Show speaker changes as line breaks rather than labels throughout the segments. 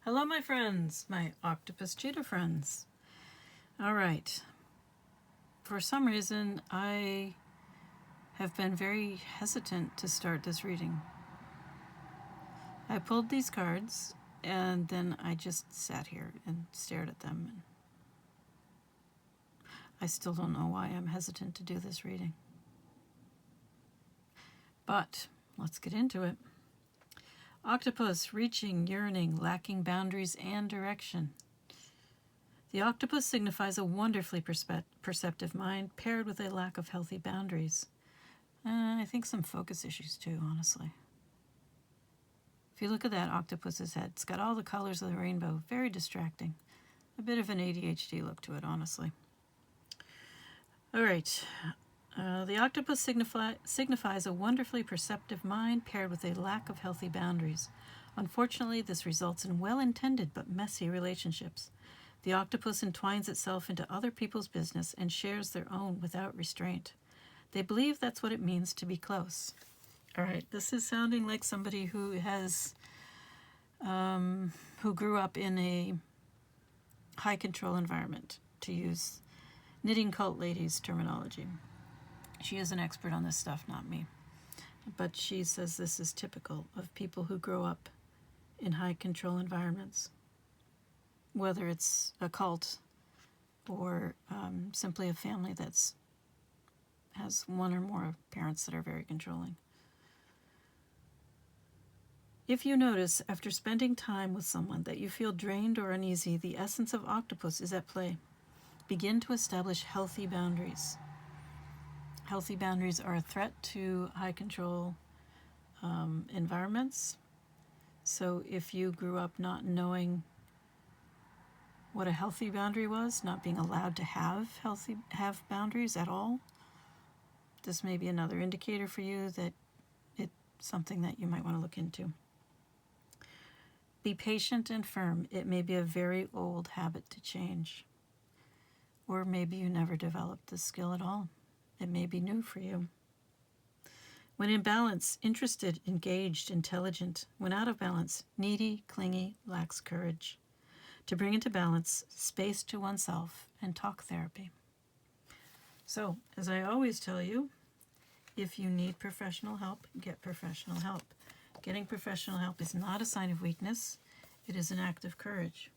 Hello, my friends, my octopus cheetah friends. All right. For some reason, I have been very hesitant to start this reading. I pulled these cards and then I just sat here and stared at them. I still don't know why I'm hesitant to do this reading. But let's get into it. Octopus, reaching, yearning, lacking boundaries and direction. The octopus signifies a wonderfully perceptive mind paired with a lack of healthy boundaries. I think some focus issues too, honestly. If you look at that octopus's head, it's got all the colors of the rainbow, very distracting. A bit of an ADHD look to it, honestly. All right. The octopus signifies a wonderfully perceptive mind paired with a lack of healthy boundaries. Unfortunately, this results in well-intended but messy relationships. The octopus entwines itself into other people's business and shares their own without restraint. They believe that's what it means to be close. All right, this is sounding like somebody who has, who grew up in a high control environment, to use Knitting Cult Lady's terminology. She is an expert on this stuff, not me. But she says this is typical of people who grow up in high control environments, whether it's a cult or simply a family that's has one or more parents that are very controlling. If you notice after spending time with someone that you feel drained or uneasy, the essence of octopus is at play. Begin to establish healthy boundaries. Healthy boundaries are a threat to high control environments. So if you grew up not knowing what a healthy boundary was, not being allowed to have boundaries at all, this may be another indicator for you that it's something that you might want to look into. Be patient and firm. It may be a very old habit to change. Or maybe you never developed this skill at all. It may be new for you. When in balance, interested, engaged, intelligent. When out of balance, needy, clingy, lacks courage. To bring into balance, space to oneself, and talk therapy. So, as I always tell you, if you need professional help, get professional help. Getting professional help is not a sign of weakness. It is an act of courage.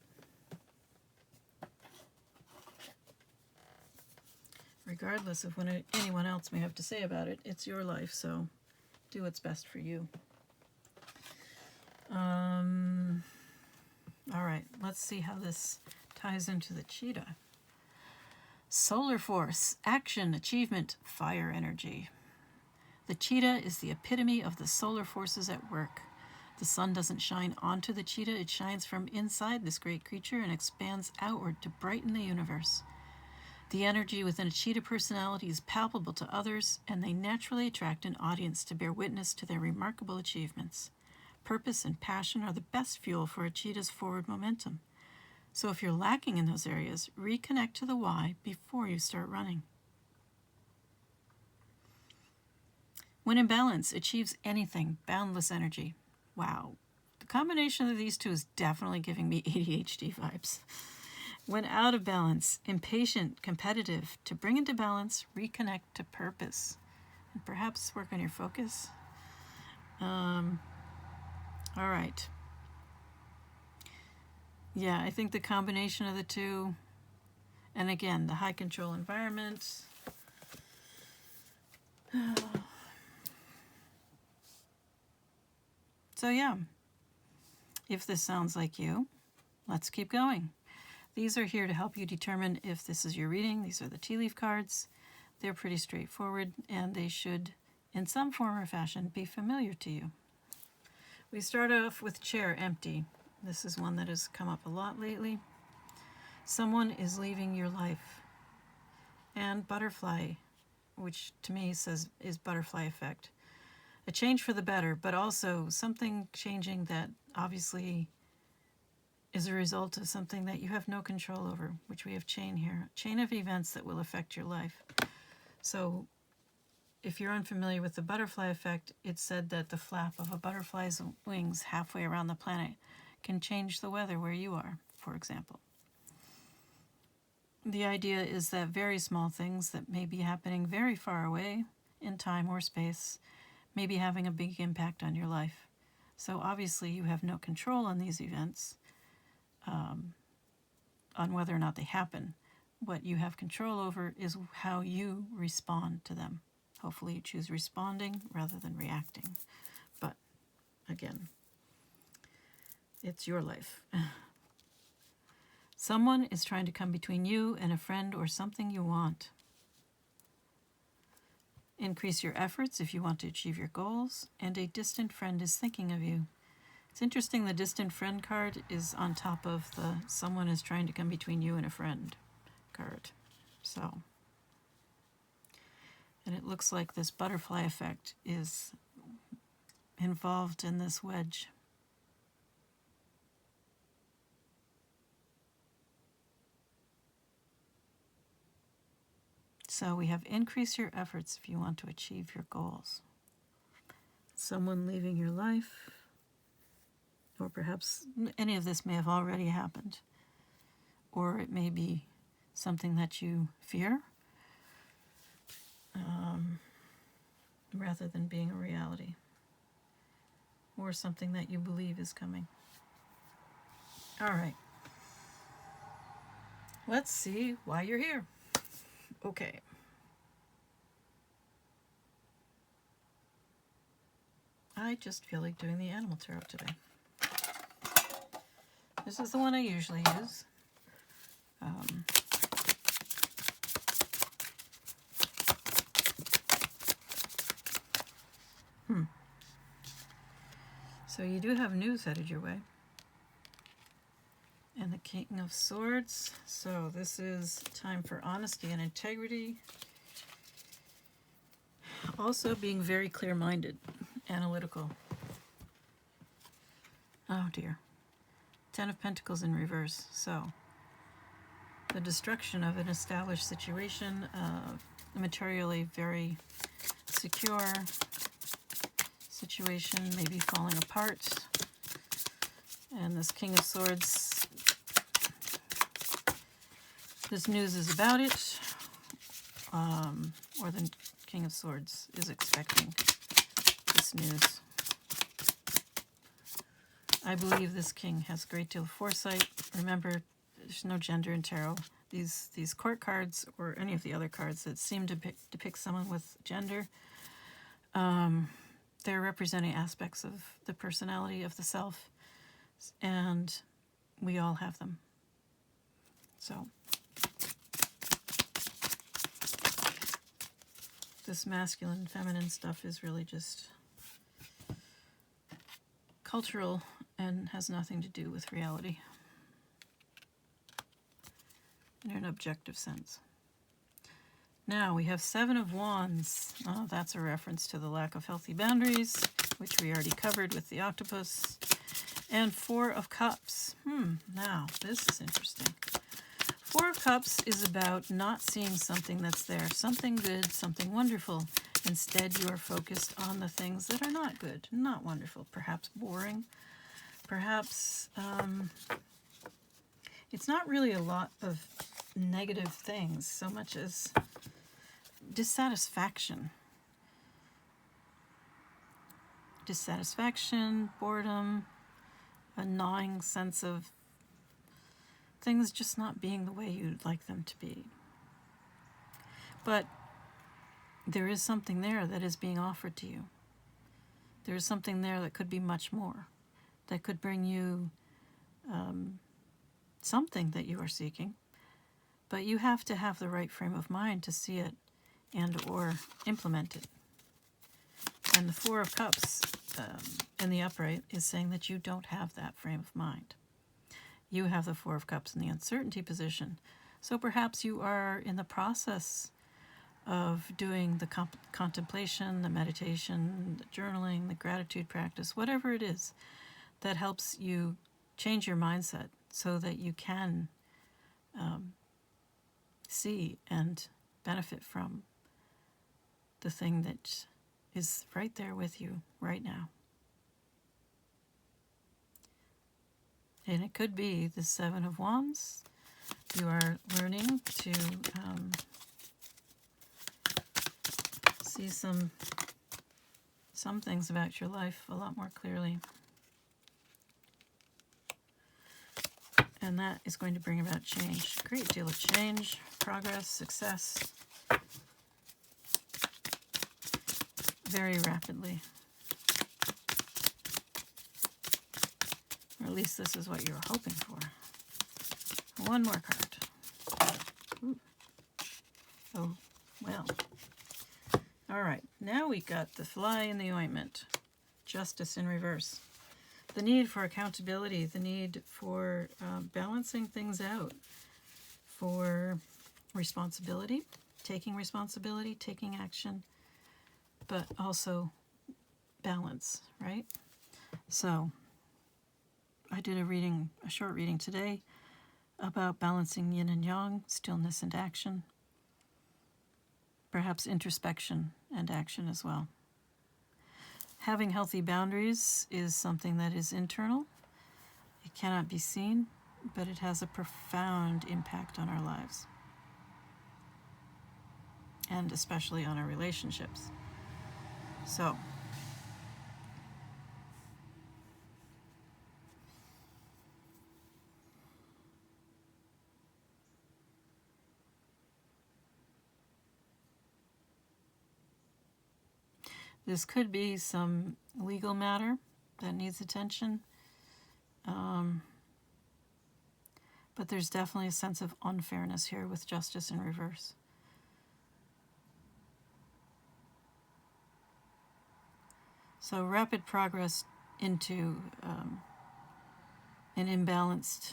Regardless of what anyone else may have to say about it, it's your life, so do what's best for you. All right, let's see how this ties into the cheetah. Solar force, action, achievement, fire energy. The cheetah is the epitome of the solar forces at work. The sun doesn't shine onto the cheetah, it shines from inside this great creature and expands outward to brighten the universe. The energy within a cheetah personality is palpable to others, and they naturally attract an audience to bear witness to their remarkable achievements. Purpose and passion are the best fuel for a cheetah's forward momentum. So if you're lacking in those areas, reconnect to the why before you start running. When in balance, achieves anything, boundless energy. Wow. The combination of these two is definitely giving me ADHD vibes. When out of balance, impatient, competitive. To bring into balance, reconnect to purpose. And perhaps work on your focus. All right. Yeah, I think the combination of the two, and again, the high control environment. So yeah, if this sounds like you, let's keep going. These are here to help you determine if this is your reading. These are the tea leaf cards. They're pretty straightforward, and they should, in some form or fashion, be familiar to you. We start off with chair empty. This is one that has come up a lot lately. Someone is leaving your life. And butterfly, which to me says is butterfly effect. A change for the better, but also something changing that obviously is a result of something that you have no control over, which we have chain here. Chain of events that will affect your life. So if you're unfamiliar with the butterfly effect, it's said that the flap of a butterfly's wings halfway around the planet can change the weather where you are, for example. The idea is that very small things that may be happening very far away in time or space may be having a big impact on your life. So obviously you have no control on these events, on whether or not they happen. What you have control over is how you respond to them. Hopefully you choose responding rather than reacting. But again, it's your life. Someone is trying to come between you and a friend or something you want. Increase your efforts if you want to achieve your goals, and a distant friend is thinking of you. It's interesting, the distant friend card is on top of the someone is trying to come between you and a friend card. So, and it looks like this butterfly effect is involved in this wedge. So we have increase your efforts if you want to achieve your goals. Someone leaving your life, or perhaps any of this may have already happened, or it may be something that you fear rather than being a reality, or something that you believe is coming. All right. Let's see why you're here. Okay. I just feel like doing the animal tarot today. This is the one I usually use. So you do have news headed your way. And the King of Swords. So this is time for honesty and integrity. Also being very clear-minded, analytical. Oh dear. 10 of Pentacles in reverse. So the destruction of an established situation, materially very secure situation, maybe falling apart. And this King of Swords, this news is about it, or the King of Swords is expecting this news. I believe this king has a great deal of foresight. Remember, there's no gender in tarot. These court cards, or any of the other cards that seem to depict someone with gender, they're representing aspects of the personality of the self, and we all have them. So this masculine and feminine stuff is really just cultural and has nothing to do with reality in an objective sense. Now we have 7 of Wands. Oh, that's a reference to the lack of healthy boundaries, which we already covered with the octopus. And 4 of Cups. Now this is interesting. 4 of Cups is about not seeing something that's there, something good, something wonderful. Instead, you are focused on the things that are not good, not wonderful, perhaps boring, perhaps it's not really a lot of negative things so much as dissatisfaction. Dissatisfaction, boredom, a gnawing sense of things just not being the way you'd like them to be. But there is something there that is being offered to you. There is something there that could be much more, that could bring you something that you are seeking. But you have to have the right frame of mind to see it and or implement it. And the 4 of Cups in the upright is saying that you don't have that frame of mind. You have the 4 of Cups in the uncertainty position. So perhaps you are in the process of doing the contemplation, the meditation, the journaling, the gratitude practice, whatever it is that helps you change your mindset so that you can see and benefit from the thing that is right there with you right now. And it could be the Seven of Wands. You are learning to see some things about your life a lot more clearly. And that is going to bring about change. A great deal of change, progress, success. Very rapidly. Or at least this is what you were hoping for. One more card. Ooh. Oh, well. All right, now we got the fly in the ointment. Justice in reverse. The need for accountability, the need for balancing things out, for responsibility, taking action, but also balance, right? So I did a short reading today about balancing yin and yang, stillness and action, perhaps introspection and action as well. Having healthy boundaries is something that is internal. It cannot be seen, but it has a profound impact on our lives, and especially on our relationships. So, this could be some legal matter that needs attention, but there's definitely a sense of unfairness here with justice in reverse. So rapid progress into an imbalanced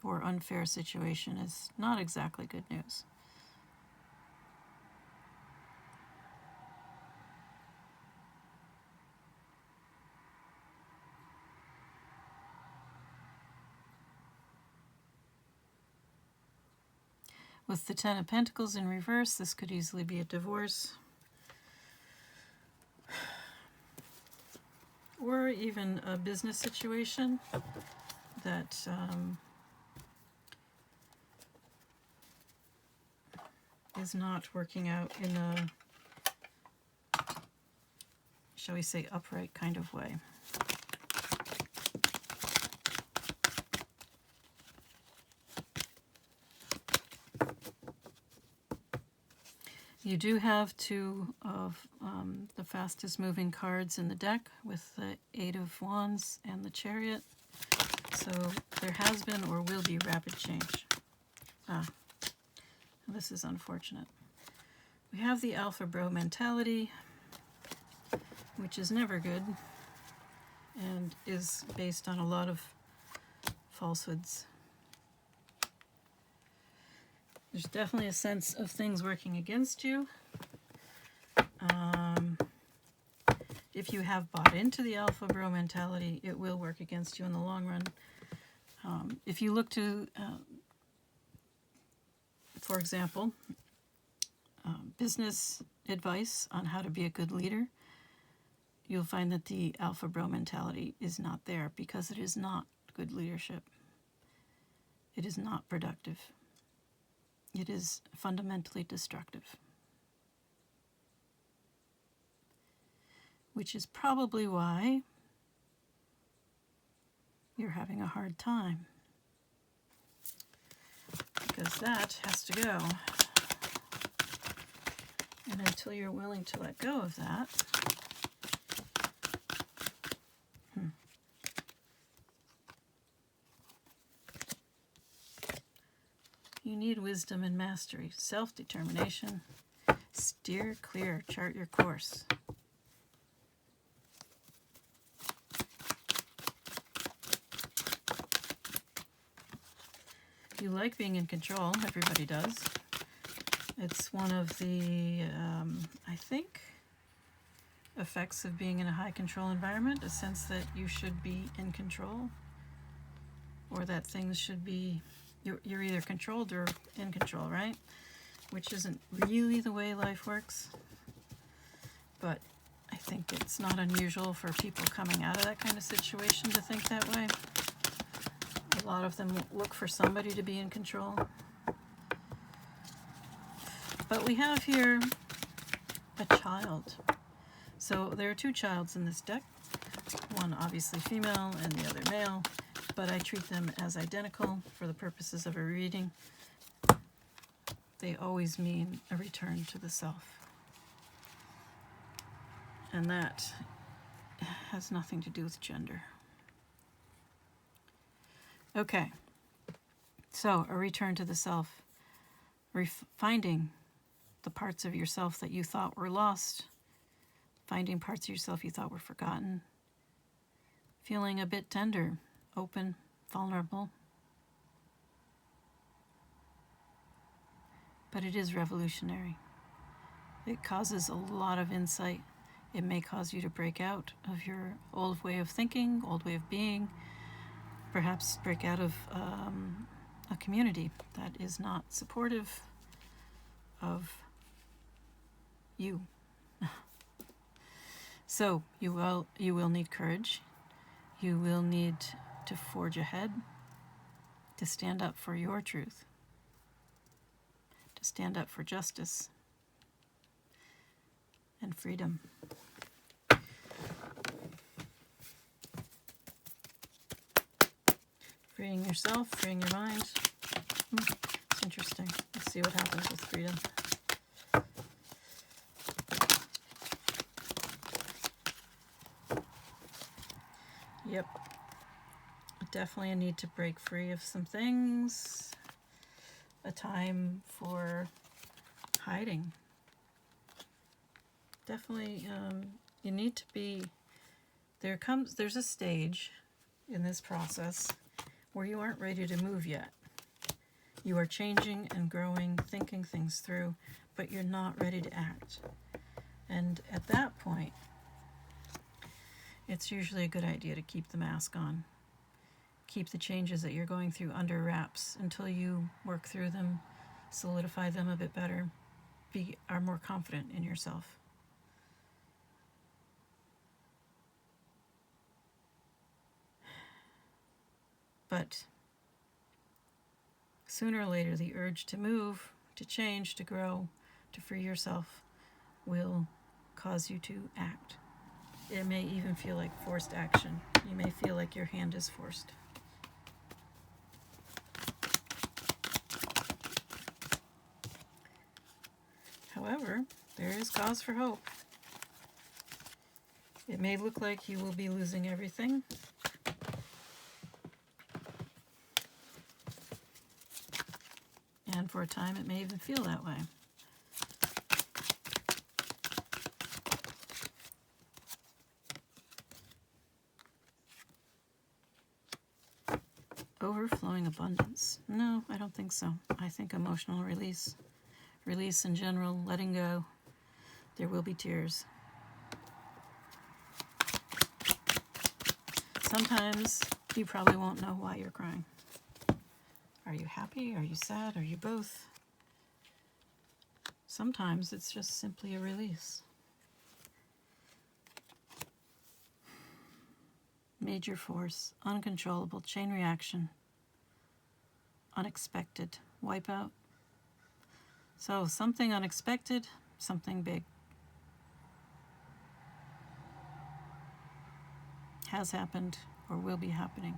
or unfair situation is not exactly good news. With the Ten of Pentacles in reverse, this could easily be a divorce. Or even a business situation that is not working out in a, shall we say, upright kind of way. You do have two of the fastest moving cards in the deck with the Eight of Wands and the Chariot. So there has been or will be rapid change. This is unfortunate. We have the alpha bro mentality, which is never good and is based on a lot of falsehoods. There's definitely a sense of things working against you. If you have bought into the alpha bro mentality, it will work against you in the long run. If you look to, for example, business advice on how to be a good leader, you'll find that the alpha bro mentality is not there because it is not good leadership. It is not productive. It is fundamentally destructive. Which is probably why you're having a hard time. Because that has to go. And until you're willing to let go of that, you need wisdom and mastery, self-determination. Steer clear, chart your course. You like being in control, everybody does. It's one of the, I think, effects of being in a high control environment, a sense that you should be in control, or that things should be, you're either controlled or in control, right? Which isn't really the way life works, but I think it's not unusual for people coming out of that kind of situation to think that way. A lot of them look for somebody to be in control. But we have here a child. So there are two childs in this deck. One obviously female and the other male, but I treat them as identical for the purposes of a reading. They always mean a return to the self. And that has nothing to do with gender. Okay, so a return to the self, finding the parts of yourself that you thought were lost, finding parts of yourself you thought were forgotten, feeling a bit tender, open, vulnerable. But it is revolutionary. It causes a lot of insight. It may cause you to break out of your old way of thinking, old way of being, perhaps break out of a community that is not supportive of you. So you will need courage. You will need to forge ahead, to stand up for your truth, to stand up for justice and freedom. Freeing yourself, freeing your mind. It's interesting. Let's see what happens with freedom. Yep. Definitely a need to break free of some things. A time for hiding. Definitely, you need to be... There's a stage in this process where you aren't ready to move yet. You are changing and growing, thinking things through, but you're not ready to act. And at that point, it's usually a good idea to keep the mask on. Keep the changes that you're going through under wraps until you work through them, solidify them a bit better, are more confident in yourself. But sooner or later, the urge to move, to change, to grow, to free yourself will cause you to act. It may even feel like forced action. You may feel like your hand is forced. However, there is cause for hope. It may look like you will be losing everything. And for a time, it may even feel that way. Overflowing abundance. No, I don't think so. I think emotional release. Release in general, letting go. There will be tears. Sometimes you probably won't know why you're crying. Are you happy? Are you sad? Are you both? Sometimes it's just simply a release. Major force, uncontrollable, chain reaction, unexpected, wipeout. So something unexpected, something big. Has happened or will be happening.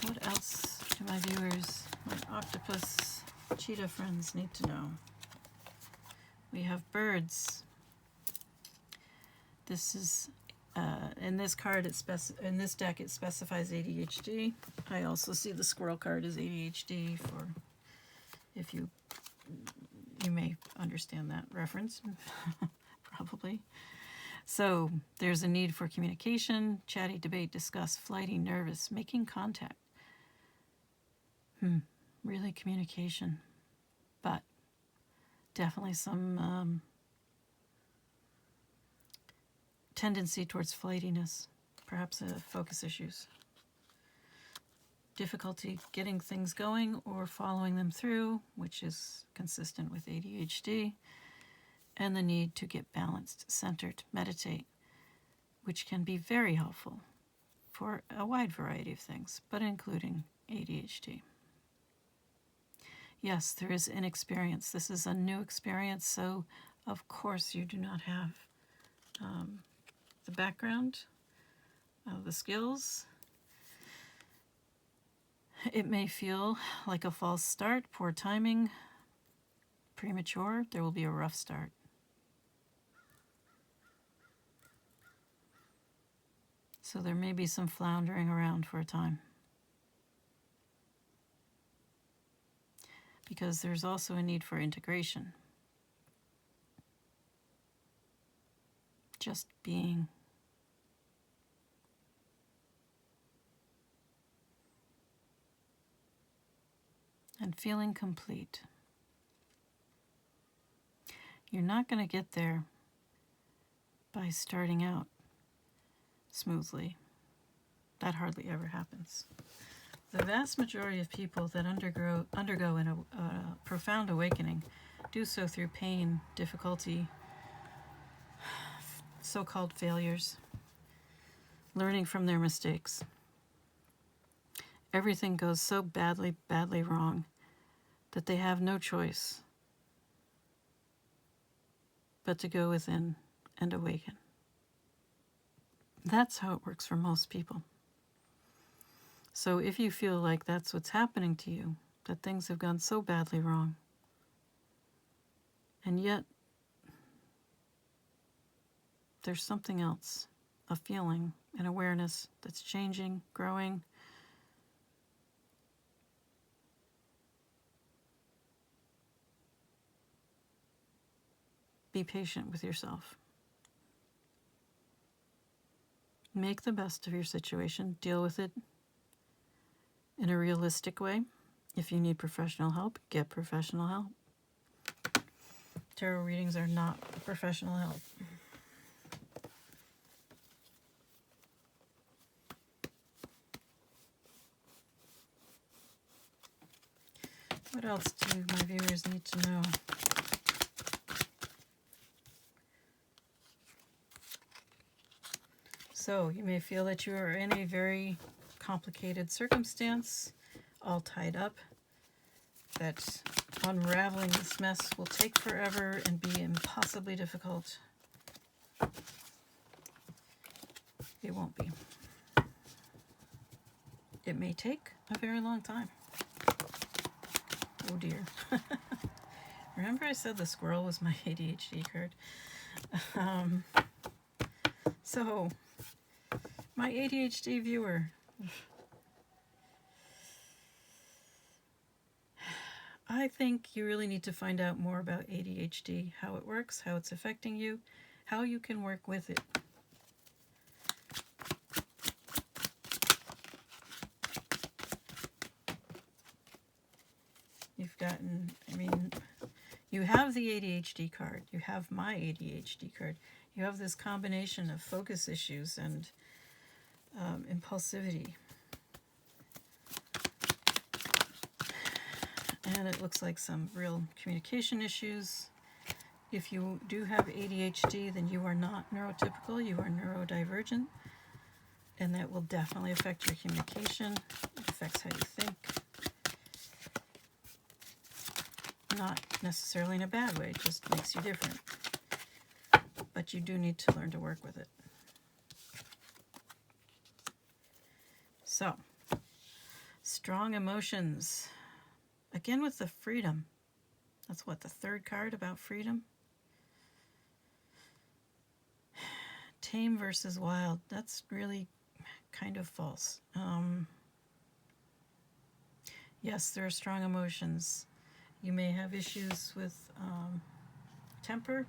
What else do my viewers, my octopus, cheetah friends need to know? We have birds. This is in this card. In this deck, it specifies ADHD. I also see the squirrel card as ADHD. For if you may understand that reference, probably. So there's a need for communication, chatty, debate, discuss, flighty, nervous, making contact. Really communication, but definitely some tendency towards flightiness, perhaps focus issues. Difficulty getting things going or following them through, which is consistent with ADHD. and the need to get balanced, centered, meditate, which can be very helpful for a wide variety of things, but including ADHD. Yes, there is inexperience. This is a new experience, so of course you do not have the background, the skills. It may feel like a false start, poor timing, premature. There will be a rough start. So there may be some floundering around for a time. Because there's also a need for integration. Just being. And feeling complete. You're not going to get there by starting out smoothly. That hardly ever happens. The vast majority of people that undergo a profound awakening do so through pain, difficulty, so-called failures, learning from their mistakes. Everything goes so badly wrong that they have no choice but to go within and awaken. That's how it works for most people. So if you feel like that's what's happening to you, that things have gone so badly wrong, and yet there's something else, a feeling, an awareness that's changing, growing, be patient with yourself. Make the best of your situation. Deal with it in a realistic way. If you need professional help, get professional help. Tarot readings are not professional help. What else do my viewers need to know? So, you may feel that you are in a very complicated circumstance, all tied up, that unraveling this mess will take forever and be impossibly difficult. It won't be. It may take a very long time. Oh dear. Remember I said the squirrel was my ADHD card? So, my ADHD viewer, I think you really need to find out more about ADHD, how it works, how it's affecting you, how you can work with it. You have the ADHD card, you have my ADHD card, you have this combination of focus issues and impulsivity. And it looks like some real communication issues. If you do have ADHD, then you are not neurotypical, you are neurodivergent. And that will definitely affect your communication. It affects how you think. Not necessarily in a bad way, it just makes you different. But you do need to learn to work with it. So, strong emotions. Again with the freedom. That's what, the third card about freedom? Tame versus wild. That's really kind of false. Yes, there are strong emotions. You may have issues with temper,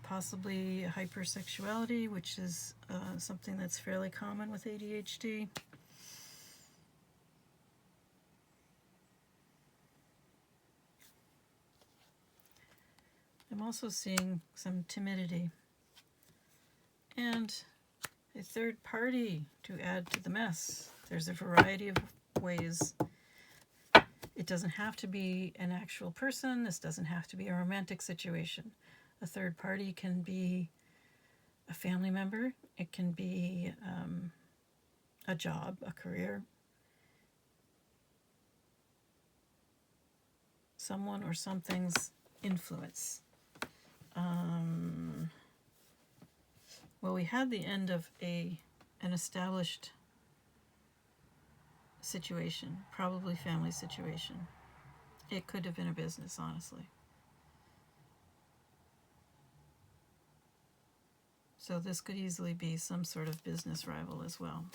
possibly hypersexuality, which is something that's fairly common with ADHD. I'm also seeing some timidity and a third party to add to the mess. There's a variety of ways It doesn't have to be an actual person. This doesn't have to be a romantic situation. A third party can be a family member. It can be a job, a career, someone or something's influence. Well, we had the end of an established situation, probably family situation. It could have been a business, honestly. So this could easily be some sort of business rival as well.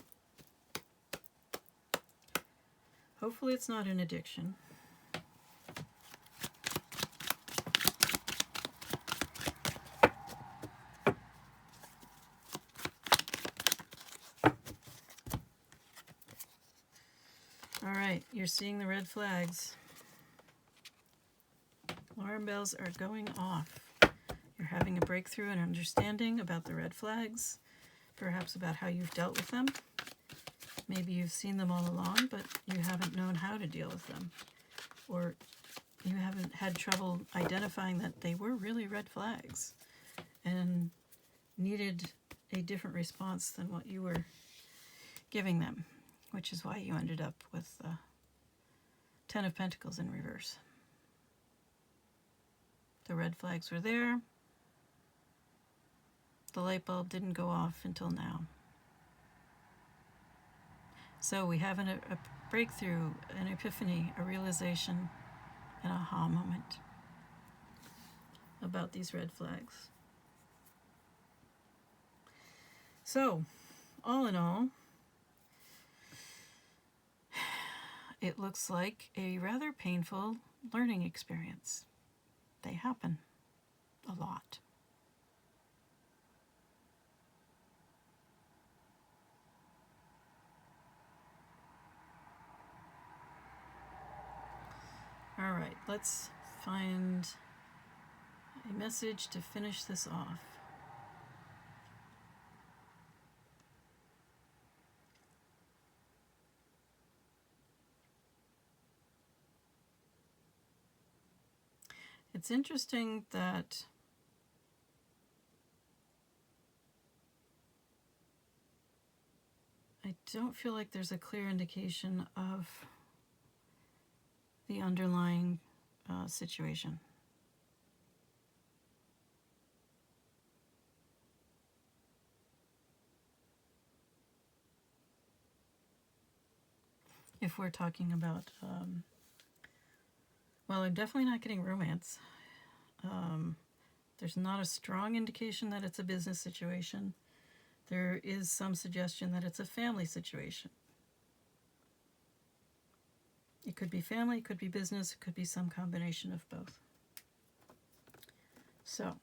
Hopefully it's not an addiction. All right, you're seeing the red flags. Alarm bells are going off. You're having a breakthrough and understanding about the red flags, perhaps about how you've dealt with them. Maybe you've seen them all along, but you haven't known how to deal with them. Or you haven't had trouble identifying that they were really red flags and needed a different response than what you were giving them, which is why you ended up with the Ten of Pentacles in reverse. The red flags were there. The light bulb didn't go off until now. So we have a breakthrough, an epiphany, a realization, an aha moment about these red flags. So, all in all, it looks like a rather painful learning experience. They happen a lot. All right, let's find a message to finish this off. It's interesting that I don't feel like there's a clear indication of the underlying situation. If we're talking about, well, I'm definitely not getting romance. There's not a strong indication that it's a business situation. There is some suggestion that it's a family situation. It could be family, it could be business, it could be some combination of both. So,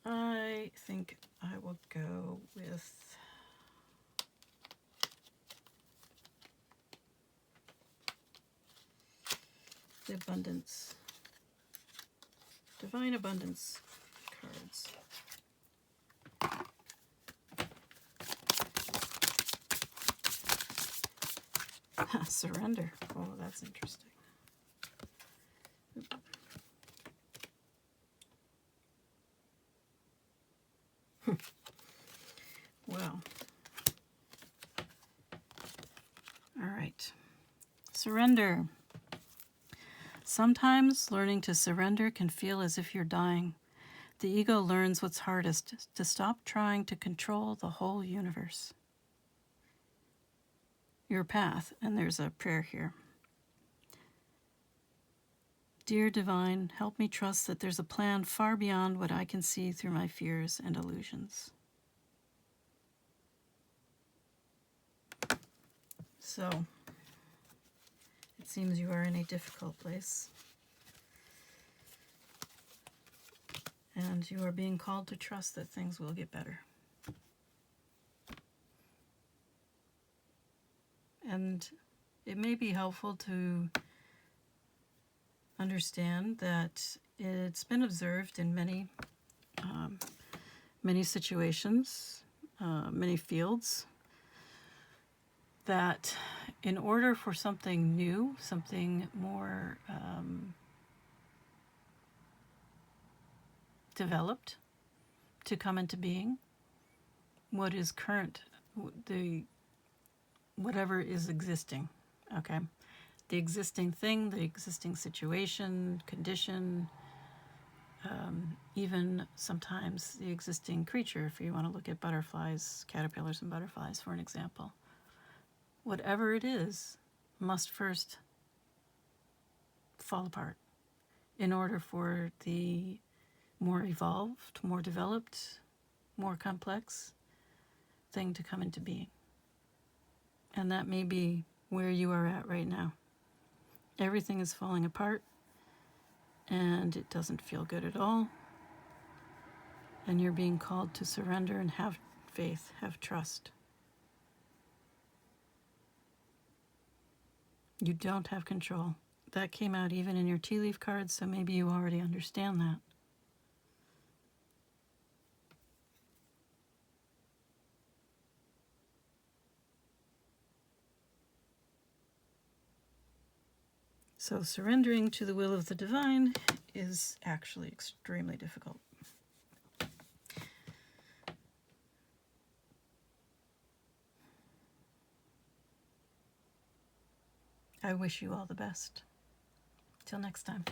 I think I will go with the abundance, divine abundance cards. Surrender. Oh, that's interesting. Well. All right. Surrender. Sometimes learning to surrender can feel as if you're dying. The ego learns what's hardest, to stop trying to control the whole universe. Your path, and there's a prayer here. Dear Divine, help me trust that there's a plan far beyond what I can see through my fears and illusions. So, it seems you are in a difficult place. And you are being called to trust that things will get better. And it may be helpful to understand that it's been observed in many situations, many fields, that in order for something new, something more developed to come into being, what is current, whatever is existing, okay? The existing thing, the existing situation, condition, even sometimes the existing creature, if you want to look at butterflies, caterpillars and butterflies for an example. Whatever it is must first fall apart in order for the more evolved, more developed, more complex thing to come into being. And that may be where you are at right now. Everything is falling apart and it doesn't feel good at all. And you're being called to surrender and have faith, have trust. You don't have control. That came out even in your tea leaf cards, so maybe you already understand that. So surrendering to the will of the divine is actually extremely difficult. I wish you all the best. Till next time.